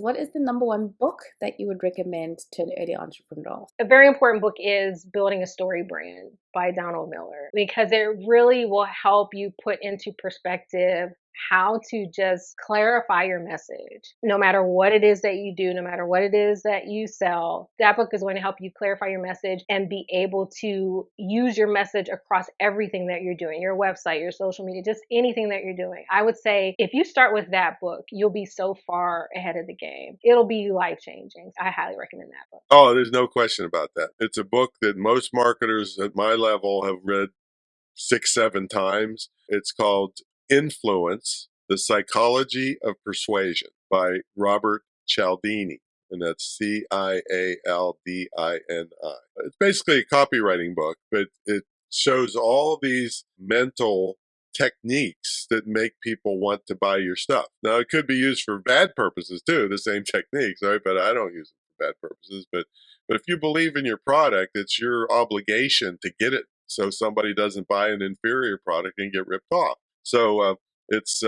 What is the number one book that you would recommend to an early entrepreneur? A very important book is Building a Story Brand by Donald Miller, because it really will help you put into perspective how to just clarify your message. No matter what it is that you do, no matter what it is that you sell, that book is going to help you clarify your message and be able to use your message across everything that you're doing, your website, your social media, just anything that you're doing. I would say if you start with that book, you'll be so far ahead of the game. It'll be life-changing. I highly recommend that book. Oh, there's no question about that. It's a book that most marketers at my level have read 6, 7 times. It's called Influence, The Psychology of Persuasion by Robert Cialdini. And that's Cialdini. It's basically a copywriting book, but it shows all these mental techniques that make people want to buy your stuff. Now, it could be used for bad purposes too, the same techniques, right? But I don't use it for bad purposes. But if you believe in your product, it's your obligation to get it so somebody doesn't buy an inferior product and get ripped off. So it's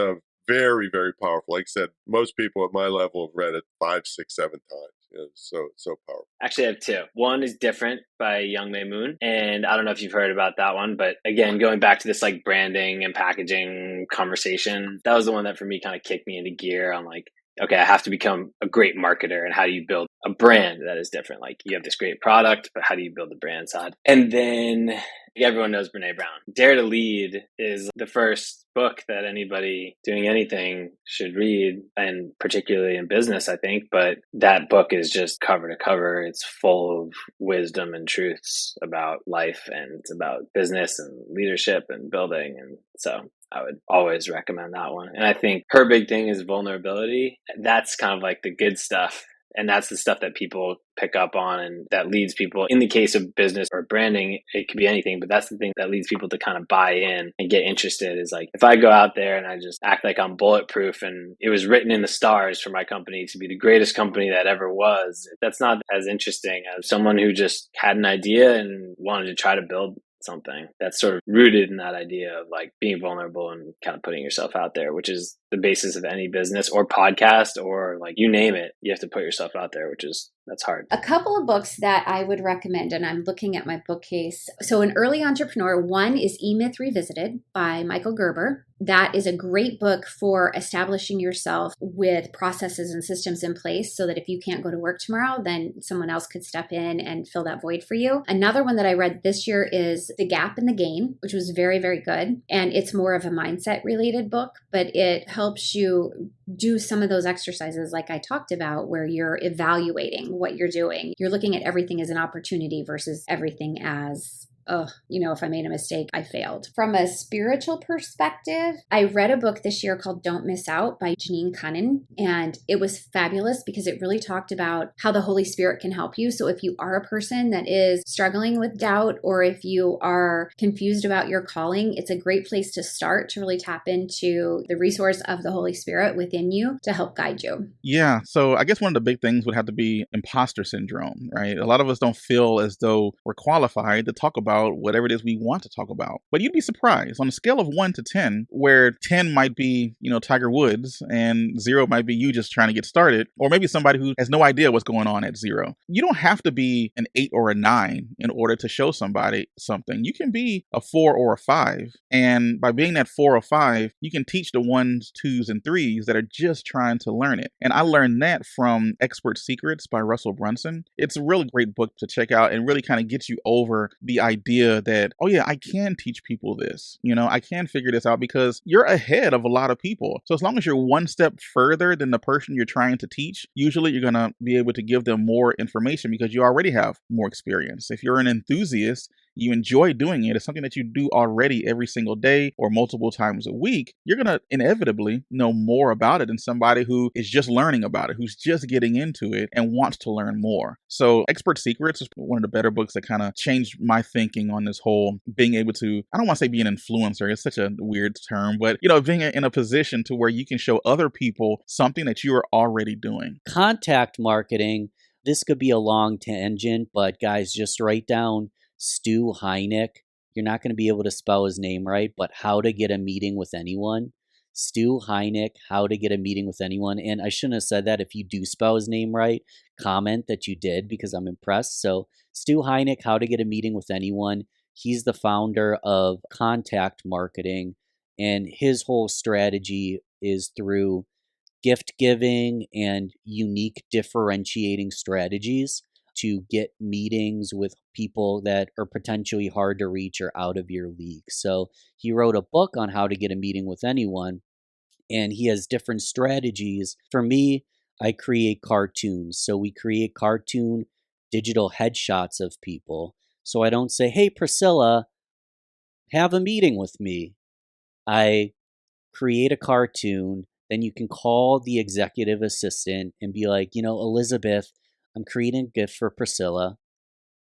very, very powerful. Like I said, most people at my level have read it 5, 6, 7 times. So powerful. Actually, I have 2. One is Different by Young May Moon. And I don't know if you've heard about that one, but again, going back to this like branding and packaging conversation, that was the one that for me kind of kicked me into gear on like, okay, I have to become a great marketer. And how do you build a brand that is different? Like you have this great product, but how do you build the brand side? And then everyone knows Brene Brown. Dare to Lead is the first book that anybody doing anything should read, and particularly in business, I think. But that book is just cover to cover. It's full of wisdom and truths about life, and it's about business and leadership and building. And so I would always recommend that one. And I think her big thing is vulnerability. That's kind of like the good stuff. And that's the stuff that people pick up on and that leads people, in the case of business or branding, it could be anything, but that's the thing that leads people to kind of buy in and get interested is like, if I go out there and I just act like I'm bulletproof and it was written in the stars for my company to be the greatest company that ever was, that's not as interesting as someone who just had an idea and wanted to try to build something that's sort of rooted in that idea of like being vulnerable and kind of putting yourself out there, which is the basis of any business or podcast or like you name it. You have to put yourself out there, that's hard. A couple of books that I would recommend, and I'm looking at my bookcase. So an early entrepreneur, one is E-Myth Revisited by Michael Gerber. That is a great book for establishing yourself with processes and systems in place so that if you can't go to work tomorrow, then someone else could step in and fill that void for you. Another one that I read this year is The Gap and the Gain, which was very, very good. And it's more of a mindset related book, but it helps you do some of those exercises like I talked about where you're evaluating what you're doing. You're looking at everything as an opportunity versus everything as, oh, if I made a mistake, I failed. From a spiritual perspective, I read a book this year called Don't Miss Out by Janine Cunnin, and it was fabulous because it really talked about how the Holy Spirit can help you. So if you are a person that is struggling with doubt, or if you are confused about your calling, it's a great place to start to really tap into the resource of the Holy Spirit within you to help guide you. Yeah. So I guess one of the big things would have to be imposter syndrome, right? A lot of us don't feel as though we're qualified to talk about whatever it is we want to talk about. But you'd be surprised on a scale of 1 to 10, where 10 might be, Tiger Woods and 0 might be you just trying to get started, or maybe somebody who has no idea what's going on at 0. You don't have to be an 8 or a 9 in order to show somebody something. You can be a 4 or a 5. And by being that 4 or 5, you can teach the 1s, 2s, and 3s that are just trying to learn it. And I learned that from Expert Secrets by Russell Brunson. It's a really great book to check out and really kind of get you over the idea that, oh yeah, I can teach people this. I can figure this out because you're ahead of a lot of people. So as long as you're one step further than the person you're trying to teach, usually you're going to be able to give them more information because you already have more experience. If you're an enthusiast, you enjoy doing it, it's something that you do already every single day or multiple times a week, you're going to inevitably know more about it than somebody who is just learning about it, who's just getting into it and wants to learn more. So Expert Secrets is one of the better books that kind of changed my thinking on this whole being able to, I don't want to say be an influencer, it's such a weird term, but being in a position to where you can show other people something that you are already doing. Contact marketing, this could be a long tangent, but guys, just write down Stu Heineck. You're not going to be able to spell his name right, but How to Get a Meeting with Anyone. Stu Heineck, How to Get a Meeting with Anyone. And I shouldn't have said that. If you do spell his name right, comment that you did, because I'm impressed. So Stu Heineck, How to Get a Meeting with Anyone. He's the founder of Contact Marketing, and his whole strategy is through gift giving and unique differentiating strategies to get meetings with people that are potentially hard to reach or out of your league. So he wrote a book on how to get a meeting with anyone, and he has different strategies. For me, I create cartoons. So we create cartoon digital headshots of people. So I don't say, "Hey, Priscilla, have a meeting with me." I create a cartoon, then you can call the executive assistant and be like, "Elizabeth, I'm creating a gift for Priscilla.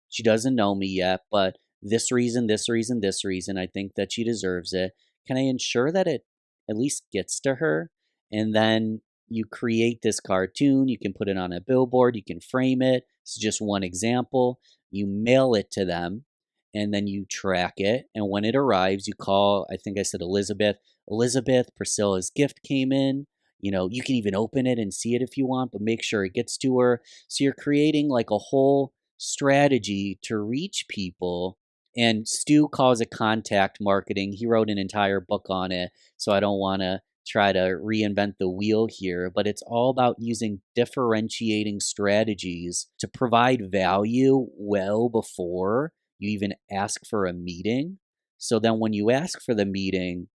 She doesn't know me yet, but this reason, this reason, this reason, I think that she deserves it. Can I ensure that it at least gets to her?" And then you create this cartoon. You can put it on a billboard. You can frame it. It's just one example. You mail it to them, and then you track it. And when it arrives, you call, I think I said Elizabeth. "Elizabeth, Priscilla's gift came in. You can even open it and see it if you want, but make sure it gets to her." So you're creating like a whole strategy to reach people. And Stu calls it contact marketing. He wrote an entire book on it, so I don't want to try to reinvent the wheel here, but it's all about using differentiating strategies to provide value well before you even ask for a meeting. So then when you ask for the meeting,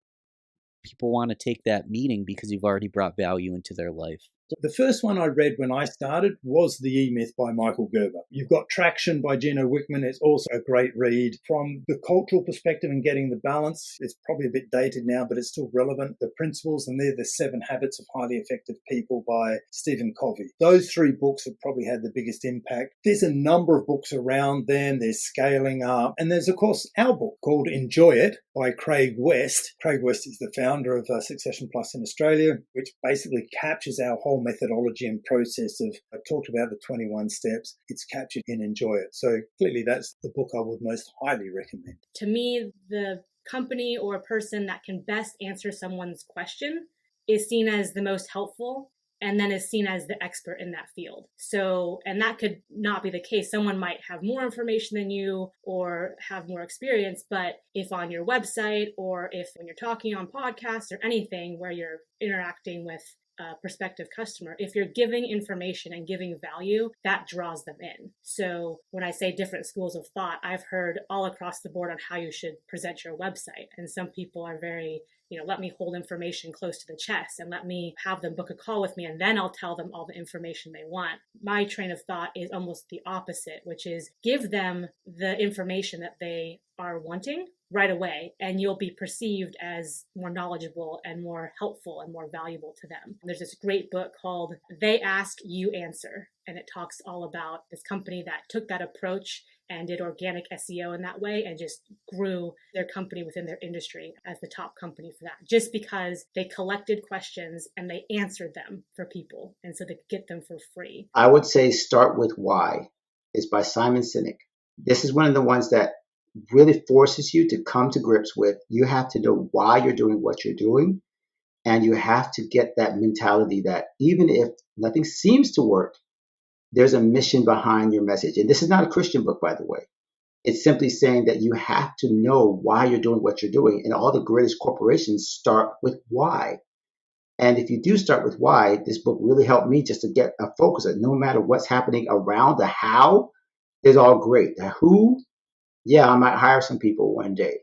people want to take that meeting because you've already brought value into their life. The first one I read when I started was The E-Myth by Michael Gerber. You've got Traction by Gino Wickman. It's also a great read. From the cultural perspective and getting the balance, it's probably a bit dated now, but it's still relevant. The Principles, and they're The 7 Habits of Highly Effective People by Stephen Covey. Those 3 books have probably had the biggest impact. There's a number of books around them. There's Scaling Up. And there's, of course, our book called Enjoy It by Craig West. Craig West is the founder of Succession Plus in Australia, which basically captures our whole methodology and process of, I talked about the 21 steps. It's captured in Enjoy It. So clearly that's the book I would most highly recommend. To me, the company or person that can best answer someone's question is seen as the most helpful, and then is seen as the expert in that field. So, and that could not be the case. Someone might have more information than you or have more experience, but if on your website, or if when you're talking on podcasts or anything where you're interacting with a prospective customer, if you're giving information and giving value, that draws them in. So when I say different schools of thought, I've heard all across the board on how you should present your website. And some people are very, let me hold information close to the chest and let me have them book a call with me, and then I'll tell them all the information they want. My train of thought is almost the opposite, which is give them the information that they are wanting right away, and you'll be perceived as more knowledgeable and more helpful and more valuable to them. There's this great book called They Ask, You Answer, and it talks all about this company that took that approach and did organic SEO in that way and just grew their company within their industry as the top company for that, just because they collected questions and they answered them for people, and so they could get them for free. I would say Start With Why. It's by Simon Sinek. This is one of the ones that really forces you to come to grips with, you have to know why you're doing what you're doing, and you have to get that mentality that even if nothing seems to work, there's a mission behind your message. And this is not a Christian book, by the way. It's simply saying that you have to know why you're doing what you're doing. And all the greatest corporations start with why. And if you do start with why, this book really helped me just to get a focus that no matter what's happening around, the how is all great. The who, yeah, I might hire some people one day,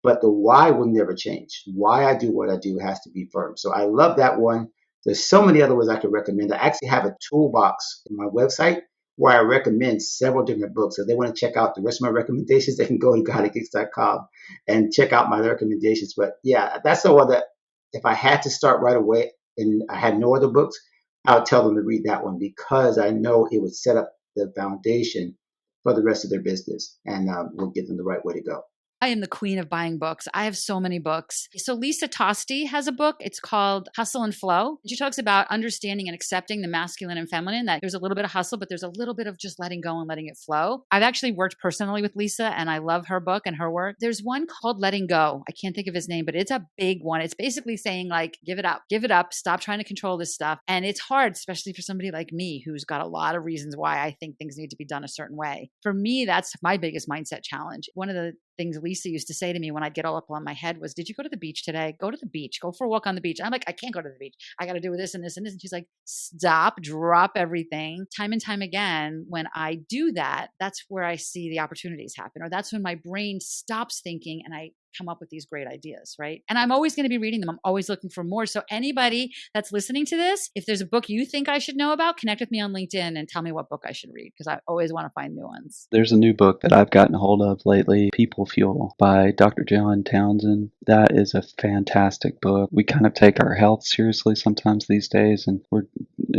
but the why will never change. Why I do what I do has to be firm. So I love that one. There's so many other ones I could recommend. I actually have a toolbox in my website where I recommend several different books. If they want to check out the rest of my recommendations, they can go to godofgeeks.com and check out my recommendations. But yeah, that's the one that if I had to start right away and I had no other books, I would tell them to read that one, because I know it would set up the foundation for the rest of their business and will give them the right way to go. I am the queen of buying books. I have so many books. So Lisa Tosti has a book. It's called Hustle and Flow. She talks about understanding and accepting the masculine and feminine, that there's a little bit of hustle, but there's a little bit of just letting go and letting it flow. I've actually worked personally with Lisa and I love her book and her work. There's one called Letting Go. I can't think of his name, but it's a big one. It's basically saying like, give it up, stop trying to control this stuff. And it's hard, especially for somebody like me, who's got a lot of reasons why I think things need to be done a certain way. For me, that's my biggest mindset challenge. One of the things Lisa used to say to me when I'd get all up on my head was, did you go to the beach today? Go to the beach, go for a walk on the beach. I'm like, I can't go to the beach. I got to do this and this and this. And she's like, stop, drop everything. Time and time again, when I do that, that's where I see the opportunities happen, or that's when my brain stops thinking and I come up with these great ideas, right? And I'm always going to be reading them. I'm always looking for more. So anybody that's listening to this, if there's a book you think I should know about, connect with me on LinkedIn and tell me what book I should read, because I always want to find new ones. There's a new book that I've gotten a hold of lately, People Fuel by Dr. John Townsend. That is a fantastic book. We kind of take our health seriously sometimes these days, and we're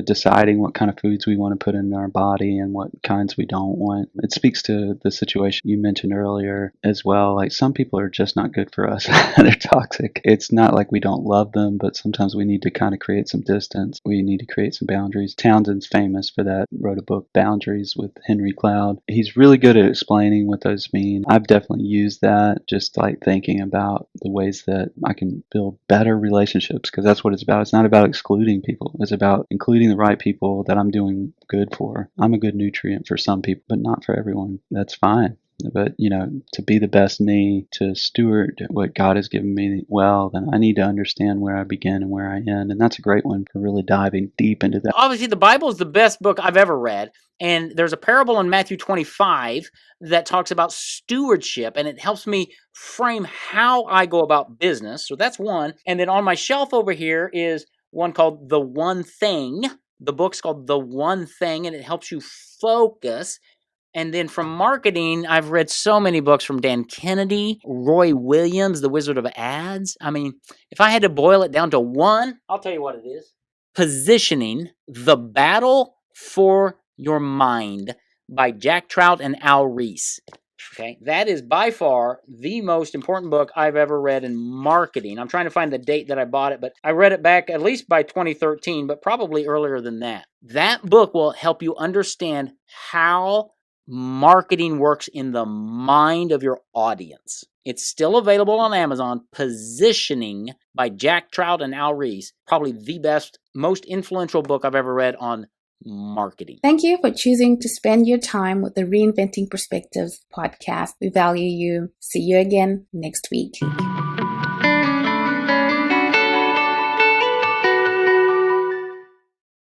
deciding what kind of foods we want to put in our body and what kinds we don't want. It speaks to the situation you mentioned earlier as well. Like, some people are just not good for us. They're toxic. It's not like we don't love them, but sometimes we need to kind of create some distance. We need to create some boundaries. Townsend's famous for that. Wrote a book, Boundaries, with Henry Cloud. He's really good at explaining what those mean. I've definitely used that, just like thinking about the ways that I can build better relationships, because that's what it's about. It's not about excluding people. It's about including the right people that I'm doing good for. I'm a good nutrient for some people, but not for everyone. That's fine. But, to be the best me, to steward what God has given me well, then I need to understand where I begin and where I end. And that's a great one for really diving deep into that. Obviously, the Bible is the best book I've ever read. And there's a parable in Matthew 25 that talks about stewardship, and it helps me frame how I go about business. So that's one. And then on my shelf over here is one called The One Thing. The book's called The One Thing, and it helps you focus. And then from marketing, I've read so many books from Dan Kennedy, Roy Williams, The Wizard of Ads. I mean, if I had to boil it down to one, I'll tell you what it is. Positioning: The Battle for Your Mind by Jack Trout and Al Ries. Okay, that is by far the most important book I've ever read in marketing. I'm trying to find the date that I bought it, but I read it back at least by 2013, but probably earlier than that. That book will help you understand how marketing works in the mind of your audience. It's still available on Amazon. Positioning by Jack Trout and Al Ries. Probably the best, most influential book I've ever read on marketing. Thank you for choosing to spend your time with the Reinventing Perspectives podcast. We value you. See you again next week.